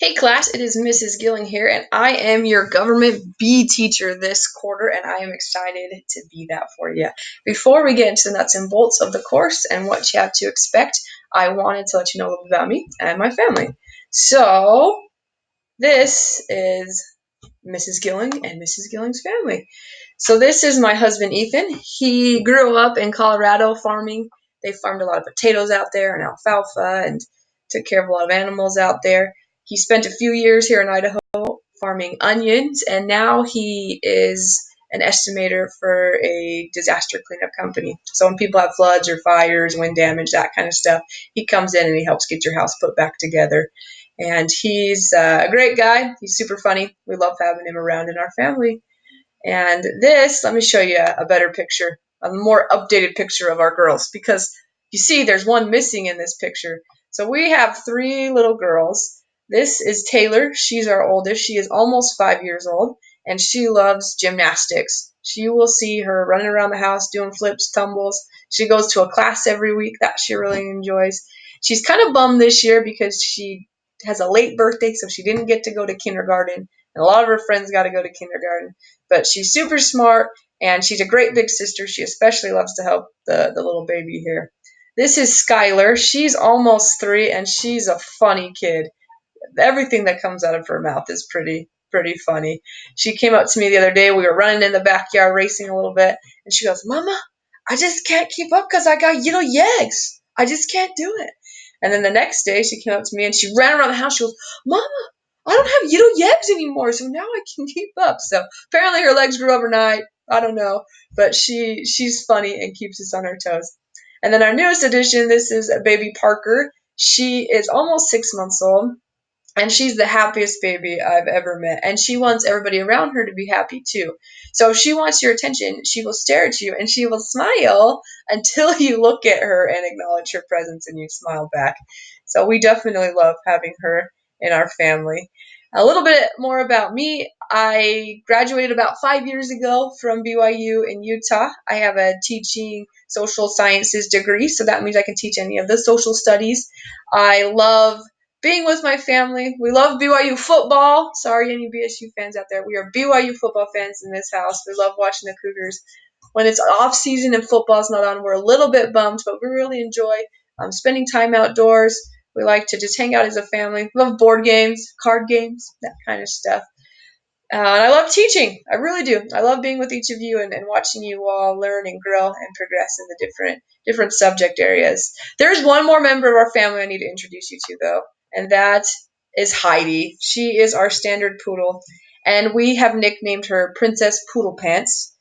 Hey class, it is Mrs. Gillan here, and I am your government B teacher this quarter, and I am excited to be that for you. Before we get into the nuts and bolts of the course and what you have to expect, I wanted to let you know a little bit about me and my family. So, this is Mrs. Gillan and Mrs. Gillan's family. So, this is my husband Ethan. He grew up in Colorado farming. They farmed a lot of potatoes out there and alfalfa and took care of a lot of animals out there. He spent a few years here in Idaho farming onions, and now he is an estimator for a disaster cleanup company. So when people have floods or fires, wind damage, that kind of stuff, he comes in and he helps get your house put back together. And he's a great guy. He's super funny. We love having him around in our family. And this, let me show you a better picture, a more updated picture of our girls, because you see there's one missing in this picture. So we have three little girls. This is Taylor. She's our oldest. She is almost 5 years old, and she loves gymnastics. She will see her running around the house doing flips, tumbles. She goes to a class every week that she really enjoys. She's kind of bummed this year because she has a late birthday, so she didn't get to go to kindergarten, and a lot of her friends got to go to kindergarten. But she's super smart, and she's a great big sister. She especially loves to help the little baby here. This is Skylar. She's almost 3, and she's a funny kid. Everything that comes out of her mouth is pretty funny. She came up to me the other day. We were running in the backyard, racing a little bit, and she goes, "Mama, I just can't keep up because I got little legs. I just can't do it." And then the next day, she came up to me and she ran around the house. She goes, "Mama, I don't have little legs anymore, so now I can keep up." So apparently her legs grew overnight. I don't know, but she's funny and keeps us on our toes. And then our newest addition, this is baby Parker. She is almost 6 months old, and she's the happiest baby I've ever met. And she wants everybody around her to be happy too. So if she wants your attention, she will stare at you and she will smile until you look at her and acknowledge her presence and you smile back. So we definitely love having her in our family. A little bit more about me. I graduated about 5 years ago from BYU in Utah. I have a teaching social sciences degree, so that means I can teach any of the social studies. I love being with my family. We love BYU football. Sorry, any BSU fans out there. We are BYU football fans in this house. We love watching the Cougars. When it's off season and football's not on, we're a little bit bummed, but we really enjoy spending time outdoors. We like to just hang out as a family. We love board games, card games, that kind of stuff. And I love teaching. I really do. I love being with each of you and watching you all learn and grow and progress in the different subject areas. There's one more member of our family I need to introduce you to, though, and that is Heidi. She is our standard poodle, and we have nicknamed her Princess Poodle Pants.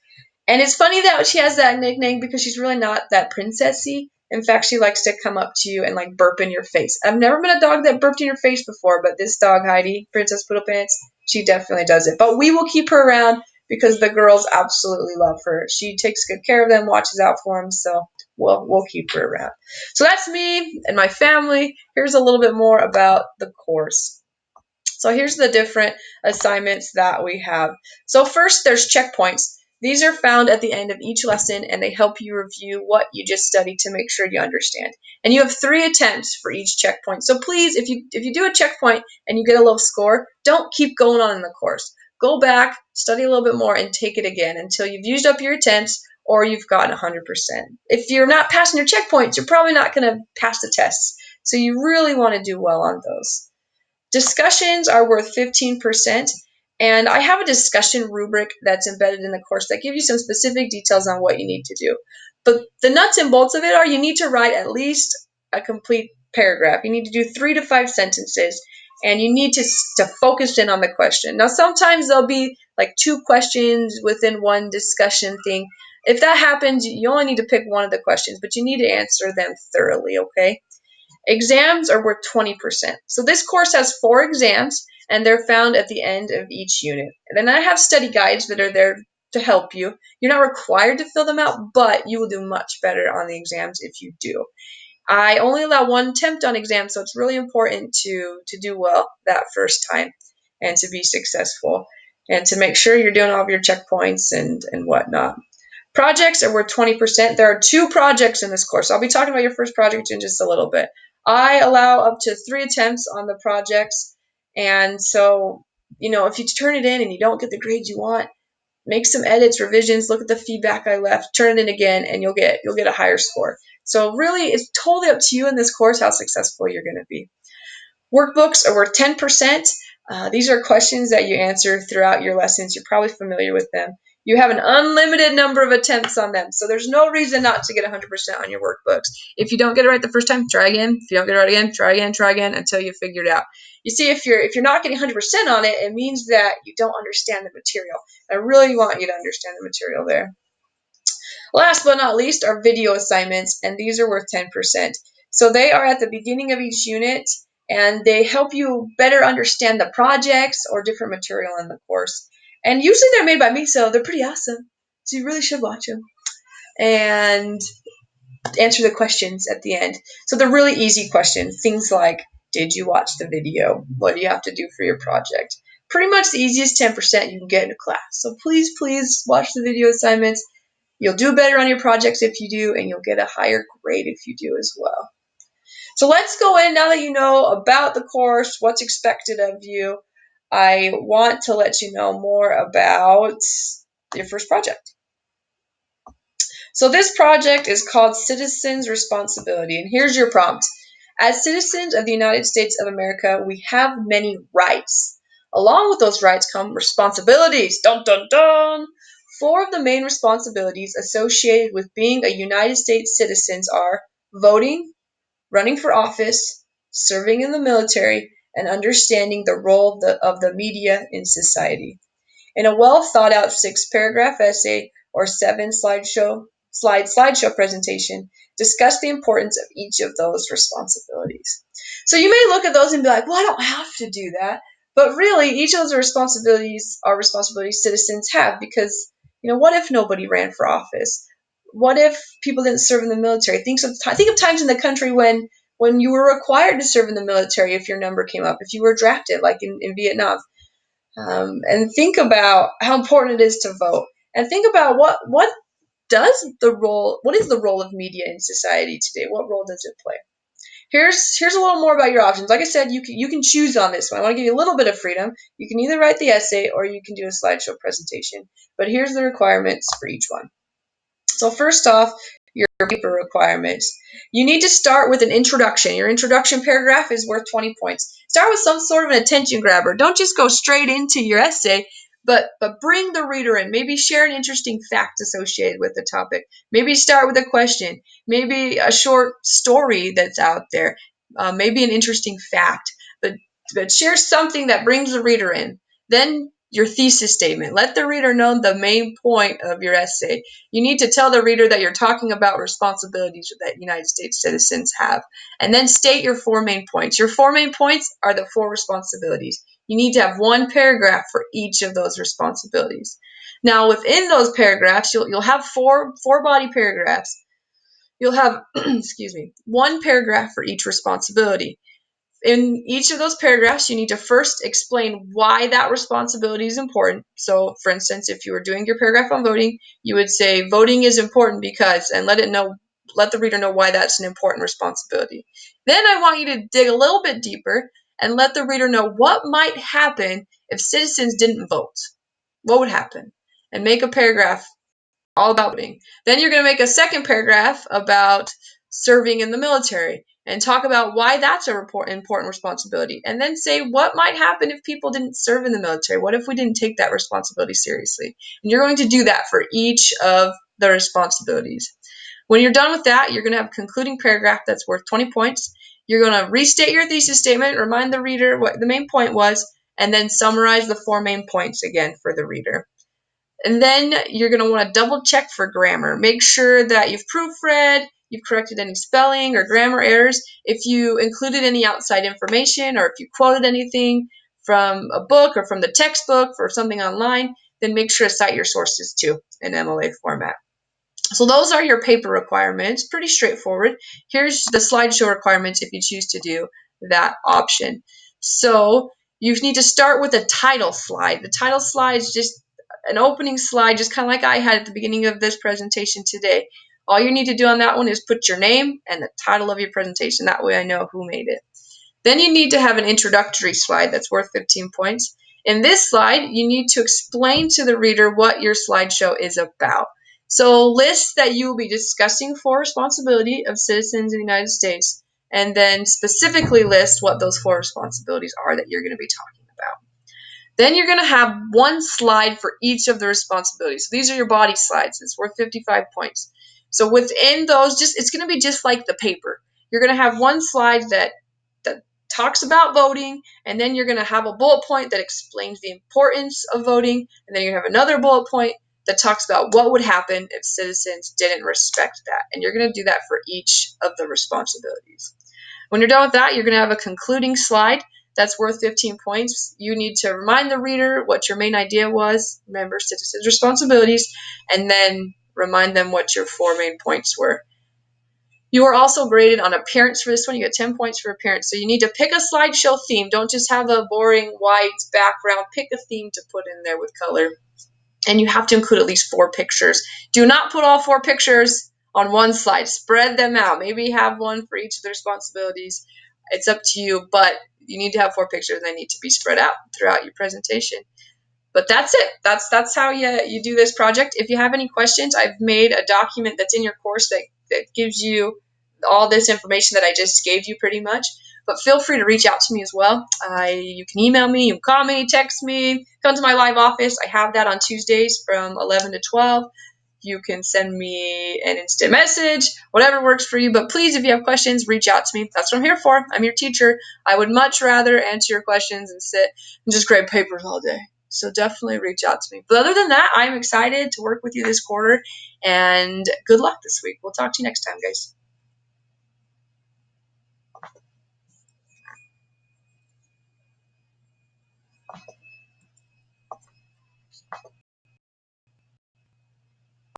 And it's funny that she has that nickname because she's really not that princessy. In fact, she likes to come up to you and like burp in your face. I've never met a dog that burped in your face before, but this dog, Heidi, Princess Poodle Pants, she definitely does it. But we will keep her around because the girls absolutely love her. She takes good care of them, watches out for them, so we'll keep her around. So that's me and my family. Here's a little bit more about the course. So here's the different assignments that we have. So first, there's checkpoints. These are found at the end of each lesson, and they help you review what you just studied to make sure you understand. And you have 3 attempts for each checkpoint. So please, if you do a checkpoint and you get a low score, don't keep going on in the course. Go back, study a little bit more, and take it again until you've used up your attempts or you've gotten 100%. If you're not passing your checkpoints, you're probably not going to pass the tests. So you really want to do well on those. Discussions are worth 15%, and I have a discussion rubric that's embedded in the course that gives you some specific details on what you need to do. But the nuts and bolts of it are you need to write at least a complete paragraph. You need to do 3 to 5 sentences, and you need to focus in on the question. Now, sometimes there'll be like 2 questions within one discussion thing. If that happens, you only need to pick one of the questions, but you need to answer them thoroughly, okay? Exams are worth 20%. So this course has 4 exams, and they're found at the end of each unit. And then I have study guides that are there to help you. You're not required to fill them out, but you will do much better on the exams if you do. I only allow 1 attempt on exams, so it's really important to do well that first time and to be successful and to make sure you're doing all of your checkpoints and whatnot. Projects are worth 20%. There are 2 projects in this course. I'll be talking about your first project in just a little bit. I allow up to 3 attempts on the projects, And so, if you turn it in and you don't get the grades you want, make some edits, revisions, look at the feedback I left, turn it in again, and you'll get a higher score. So really, it's totally up to you in this course how successful you're going to be. Workbooks are worth 10%. These are questions that you answer throughout your lessons. You're probably familiar with them. You have an unlimited number of attempts on them, so there's no reason not to get 100% on your workbooks. If you don't get it right the first time, try again. If you don't get it right again, try again until you figure it out. You see, if you're not getting 100% on it, it means that you don't understand the material. I really want you to understand the material there. Last but not least are video assignments, and these are worth 10%. So they are at the beginning of each unit, and they help you better understand the projects or different material in the course. And usually they're made by me, so they're pretty awesome. So you really should watch them and answer the questions at the end. So they're really easy questions. Things like, did you watch the video? What do you have to do for your project? Pretty much the easiest 10% you can get in a class. So please, please watch the video assignments. You'll do better on your projects if you do, and you'll get a higher grade if you do as well. So let's go in, now that you know about the course, what's expected of you. I want to let you know more about your first project. So this project is called Citizens' Responsibility, and here's your prompt. As citizens of the United States of America, we have many rights. Along with those rights come responsibilities. Dun, dun, dun. 4 of the main responsibilities associated with being a United States citizen are voting, running for office, serving in the military, and understanding the role of the media in society. In a well-thought-out 6-paragraph essay or 7-slideshow presentation, discuss the importance of each of those responsibilities. So you may look at those and be like, well, I don't have to do that. But really, each of those responsibilities are responsibilities citizens have because, what if nobody ran for office? What if people didn't serve in the military? Think of times in the country when you were required to serve in the military if your number came up, if you were drafted, like in Vietnam. And think about how important it is to vote. And think about what is the role of media in society today? What role does it play? Here's a little more about your options. Like I said, you can choose on this one. I want to give you a little bit of freedom. You can either write the essay or you can do a slideshow presentation. But here's the requirements for each one. So first off, your paper requirements. You need to start with an introduction. Your introduction paragraph is worth 20 points. Start with some sort of an attention grabber. Don't just go straight into your essay, but bring the reader in. Maybe share an interesting fact associated with the topic. Maybe start with a question. Maybe a short story that's out there. Maybe an interesting fact. But share something that brings the reader in. Then your thesis statement. Let the reader know the main point of your essay. You need to tell the reader that you're talking about responsibilities that United States citizens have. And then state your 4 main points. Your 4 main points are the 4 responsibilities. You need to have 1 paragraph for each of those responsibilities. Now, within those paragraphs, you'll have four body paragraphs. You'll have, 1 paragraph for each responsibility. In each of those paragraphs, you need to first explain why that responsibility is important. So, for instance, if you were doing your paragraph on voting, you would say voting is important because, and let the reader know why that's an important responsibility. Then I want you to dig a little bit deeper and let the reader know what might happen if citizens didn't vote. What would happen? And make a paragraph all about voting. Then you're going to make a second paragraph about serving in the military and talk about why that's an important responsibility. And then say what might happen if people didn't serve in the military. What if we didn't take that responsibility seriously? And you're going to do that for each of the responsibilities. When you're done with that, you're going to have a concluding paragraph that's worth 20 points. You're going to restate your thesis statement, remind the reader what the main point was, and then summarize the 4 main points again for the reader. And then you're going to want to double check for grammar. Make sure that you've proofread, you've corrected any spelling or grammar errors. If you included any outside information or if you quoted anything from a book or from the textbook or something online, then make sure to cite your sources too in MLA format. So those are your paper requirements, pretty straightforward. Here's the slideshow requirements if you choose to do that option. So you need to start with a title slide. The title slide is just an opening slide, just kind of like I had at the beginning of this presentation today. All you need to do on that one is put your name and the title of your presentation. That way I know who made it. Then you need to have an introductory slide that's worth 15 points. In this slide, you need to explain to the reader what your slideshow is about. So list that you will be discussing for responsibility of citizens in the United States, and then specifically list what those 4 responsibilities are that you're going to be talking about. Then you're going to have one slide for each of the responsibilities. So these are your body slides. It's worth 55 points. So within those, it's going to be just like the paper. You're going to have one slide that talks about voting, and then you're going to have a bullet point that explains the importance of voting, and then you have another bullet point that talks about what would happen if citizens didn't respect that. And you're going to do that for each of the responsibilities. When you're done with that, you're going to have a concluding slide that's worth 15 points. You need to remind the reader what your main idea was, remember citizens' responsibilities, and then remind them what your 4 main points were. You are also graded on appearance for this one. You get 10 points for appearance. So you need to pick a slideshow theme. Don't just have a boring white background. Pick a theme to put in there with color. And you have to include at least 4 pictures. Do not put all 4 pictures on one slide. Spread them out. Maybe have one for each of the responsibilities. It's up to you, but you need to have 4 pictures, and they need to be spread out throughout your presentation. But that's it. That's how you do this project. If you have any questions, I've made a document that's in your course that gives you all this information that I just gave you pretty much. But feel free to reach out to me as well. You can email me, you can call me, text me, come to my live office. I have that on Tuesdays from 11 to 12. You can send me an instant message, whatever works for you. But please, if you have questions, reach out to me. That's what I'm here for. I'm your teacher. I would much rather answer your questions and sit and just grade papers all day. So definitely reach out to me. But other than that, I'm excited to work with you this quarter, and good luck this week. We'll talk to you next time, guys.